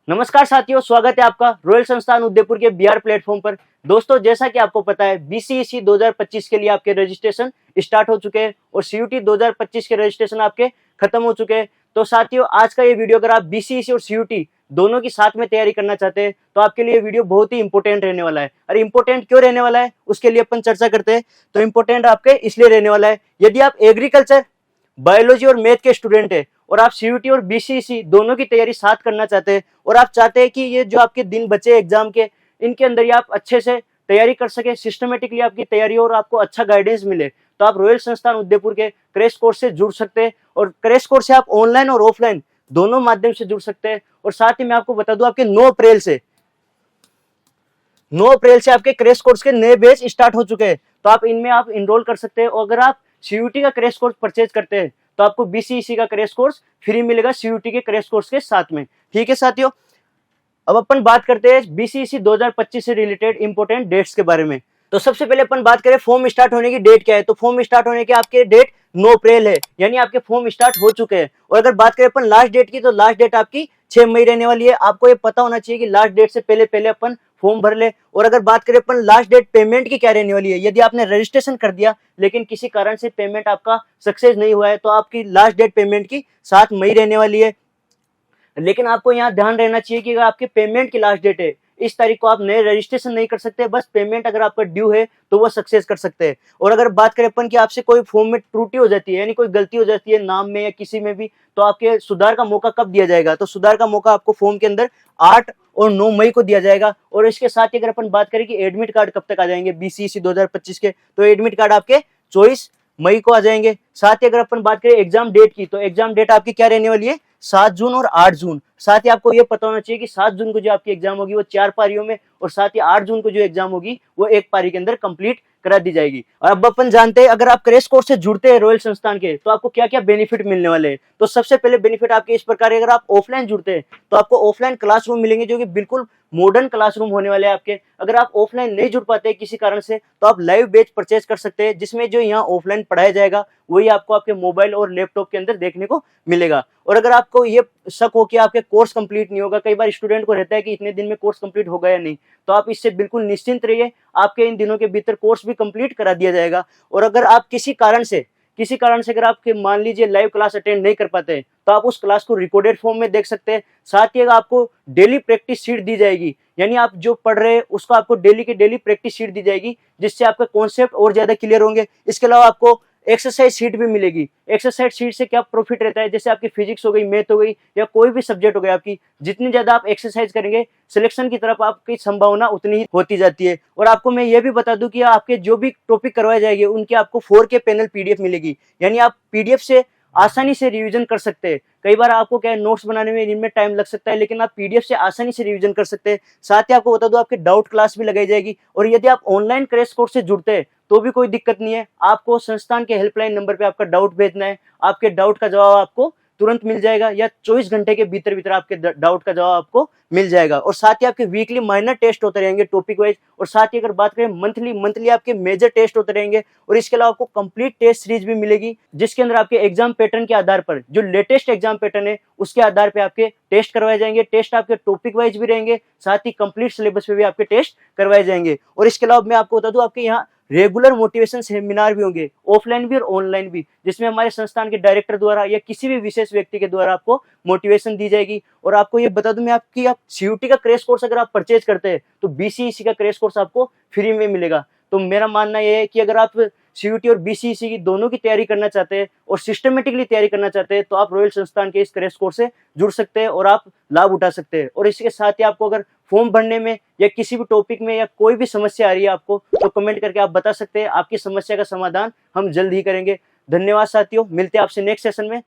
नमस्कार साथियों, स्वागत है आपका रॉयल संस्थान उदयपुर के बीआर प्लेटफॉर्म पर। दोस्तों, जैसा कि आपको पता है, बीसीईसी 2025 के लिए आपके रजिस्ट्रेशन स्टार्ट हो चुके हैं और सीयूटी 2025 के रजिस्ट्रेशन आपके खत्म हो चुके हैं। तो साथियों, आज का ये वीडियो अगर आप बीसीईसी और सीयूटी दोनों की साथ में तैयारी करना चाहते हैं तो आपके लिए वीडियो बहुत ही इंपॉर्टेंट रहने वाला है। और इंपॉर्टेंट क्यों रहने वाला है उसके लिए अपन चर्चा करते हैं। तो इंपॉर्टेंट आपके इसलिए रहने वाला है, यदि आप एग्रीकल्चर, बायोलॉजी और मैथ के स्टूडेंट है और आप सीयूटी और बीसीईसी दोनों की तैयारी साथ करना चाहते हैं और आप चाहते हैं कि ये जो आपके दिन बचे एग्जाम के, इनके अंदर ही आप अच्छे से तैयारी कर सके, सिस्टमेटिकली आपकी तैयारी हो और आपको अच्छा गाइडेंस मिले, तो आप रॉयल संस्थान उदयपुर के क्रैश कोर्स से जुड़ सकते हैं। और क्रैश कोर्स से आप ऑनलाइन और ऑफलाइन दोनों माध्यम से जुड़ सकते हैं। और साथ ही मैं आपको बता दूं, आपके 9 अप्रैल से आपके क्रैश कोर्स के नए बैच स्टार्ट हो चुके हैं, तो आप इनमें आप इनरोल कर सकते हैं। और अगर आप सीयूटी का क्रैश कोर्स परचेज करते हैं तो आपको बीसीईसी का क्रैश कोर्स फ्री मिलेगा सीयूटी के क्रैश कोर्स के साथ में। ठीक है साथियों, अब अपन बात करते हैं बीसीईसी 2025 से रिलेटेड इंपॉर्टेंट डेट्स के बारे में। तो सबसे पहले अपन बात करें फॉर्म स्टार्ट होने की डेट क्या है। तो फॉर्म स्टार्ट होने के आपके डेट 9 अप्रैल है, यानी आपके फॉर्म स्टार्ट हो चुके हैं। और अगर बात करें अपन लास्ट डेट की, तो लास्ट डेट आपकी 6 मई रहने वाली है। आपको ये पता होना चाहिए कि लास्ट डेट से पहले पहले अपन फॉर्म भर ले। और अगर बात करें अपन लास्ट डेट पेमेंट की क्या रहने वाली है, यदि आपने रजिस्ट्रेशन कर दिया लेकिन किसी कारण से पेमेंट आपका सक्सेस नहीं हुआ है, तो आपकी लास्ट डेट पेमेंट की 7 मई रहने वाली है। लेकिन आपको यहाँ ध्यान रहना चाहिए कि अगर आपके पेमेंट की लास्ट डेट है इस तारीख को, आप नए रजिस्ट्रेशन नहीं कर सकते। बस पेमेंट अगर आपका ड्यू है तो वो सक्सेस कर सकते हैं। और अगर बात करें अपन कि आपसे कोई फॉर्म में त्रुटि हो जाती है, यानी कोई गलती हो जाती है नाम में या किसी में भी, तो आपके सुधार का मौका कब दिया जाएगा? तो सुधार का मौका आपको फॉर्म के अंदर 8 और 9 मई को दिया जाएगा। और इसके साथ ही अगर अपन बात करें कि एडमिट कार्ड कब तक आ जाएंगे बीसीईसी 2025 के, तो एडमिट कार्ड आपके 24 मई को आ जाएंगे। साथ ही अगर अपन बात करें एग्जाम डेट की, तो एग्जाम डेट आपकी क्या रहने वाली है? 7 जून और 8 जून। साथ ही आपको ये पता होना चाहिए कि 7 जून को जो आपकी एग्जाम होगी वो 4 पारियों में, और साथ ही 8 जून को जो एग्जाम होगी वो 1 पारी के अंदर कंप्लीट करा दी जाएगी। और अब अपन जानते हैं, अगर आप क्रैश कोर्स से जुड़ते हैं रॉयल संस्थान के, तो आपको क्या क्या बेनिफिट मिलने वाले हैं। तो सबसे पहले बेनिफिट आपके इस प्रकार है, अगर आप ऑफलाइन जुड़ते हैं तो आपको ऑफलाइन क्लासरूम मिलेंगे जो कि बिल्कुल मॉडर्न क्लासरूम होने वाले हैं आपके। अगर आप ऑफलाइन नहीं जुड़ पाते किसी कारण से, तो आप लाइव बैच परचेज कर सकते हैं, जिसमें जो यहाँ ऑफलाइन पढ़ाया जाएगा वही आपको आपके मोबाइल और लैपटॉप के अंदर देखने को मिलेगा। और अगर आपको ये शक हो कि आपके कोर्स कंप्लीट नहीं होगा, कई बार स्टूडेंट को रहता है कि इतने दिन में कोर्स कंप्लीट होगा या नहीं, तो आप इससे बिल्कुल निश्चिंत रहिए, आपके इन दिनों के भीतर कोर्स भी कंप्लीट करा दिया जाएगा। और अगर आप किसी कारण से अगर आपके मान लीजिए लाइव क्लास अटेंड नहीं कर पाते, तो आप उस क्लास को रिकॉर्डेड फॉर्म में देख सकते हैं। साथ ही अगर आपको डेली प्रैक्टिस शीट दी जाएगी, यानी आप जो पढ़ रहे हैं उसको आपको डेली की डेली प्रैक्टिस शीट दी जाएगी, जिससे आपका कॉन्सेप्ट और ज्यादा क्लियर होंगे। इसके अलावा आपको एक्सरसाइज शीट भी मिलेगी। एक्सरसाइज शीट से क्या प्रॉफिट रहता है, जैसे आपकी फिजिक्स हो गई, मैथ हो गई, या कोई भी सब्जेक्ट हो गया, आपकी जितनी ज्यादा आप एक्सरसाइज करेंगे, सिलेक्शन की तरफ आपकी संभावना उतनी ही होती जाती है। और आपको मैं ये भी बता दूं कि आपके जो भी टॉपिक करवाए जाएंगे उनकी आपको 4K पैनल पीडीएफ मिलेगी, यानी आप पीडीएफ से आसानी से रिवीजन कर सकते हैं। कई बार आपको क्या है, नोट्स बनाने में इनमें टाइम लग सकता है, लेकिन आप पीडीएफ से आसानी से रिवीजन कर सकते हैं। साथ ही आपको बता दो, आपके डाउट क्लास भी लगाई जाएगी। और यदि आप ऑनलाइन क्रैश कोर्स से जुड़ते हैं तो भी कोई दिक्कत नहीं है, आपको संस्थान के हेल्पलाइन नंबर पे आपका डाउट भेजना है, आपके डाउट का जवाब आपको तुरंत मिल जाएगा, या 24 घंटे के भीतर भीतर आपके डाउट का जवाब आपको मिल जाएगा। और साथ ही आपके वीकली माइनर टेस्ट होते रहेंगे टॉपिक वाइज। और साथ ही अगर बात करें मंथली आपके मेजर टेस्ट होते रहेंगे। और इसके अलावा आपको कंप्लीट टेस्ट सीरीज भी मिलेगी, जिसके अंदर आपके एग्जाम पैटर्न के आधार पर, जो लेटेस्ट एग्जाम पैटर्न है उसके आधार पर आपके टेस्ट करवाए जाएंगे। टेस्ट आपके टॉपिक वाइज भी रहेंगे, साथ ही कंप्लीट सिलेबस पे भी आपके टेस्ट करवाए जाएंगे। और इसके अलावा मैं आपको बता दूं, आपके यहाँ रेगुलर मोटिवेशन सेमिनार भी होंगे, ऑफलाइन भी और ऑनलाइन भी, जिसमें हमारे संस्थान के डायरेक्टर द्वारा या किसी भी विशेष व्यक्ति के द्वारा आपको मोटिवेशन दी जाएगी। और आपको ये बता दूं मैं, आपकी आप सीयूटी का क्रैश कोर्स अगर आप परचेज करते हैं तो बीसीईसी का क्रैश कोर्स आपको फ्री में मिलेगा। तो मेरा मानना यह है कि अगर आप सीयूटी और बीसीईसी की दोनों की तैयारी करना चाहते हैं और सिस्टमेटिकली तैयारी करना चाहते हैं, तो आप रॉयल संस्थान के इस क्रैश कोर्स से जुड़ सकते हैं और आप लाभ उठा सकते हैं। और इसके साथ ही आपको अगर फॉर्म भरने में या किसी भी टॉपिक में या कोई भी समस्या आ रही है आपको, तो कमेंट करके आप बता सकते हैं। आपकी समस्या का समाधान हम जल्द ही करेंगे। धन्यवाद साथियों, मिलते हैं आपसे नेक्स्ट सेशन में।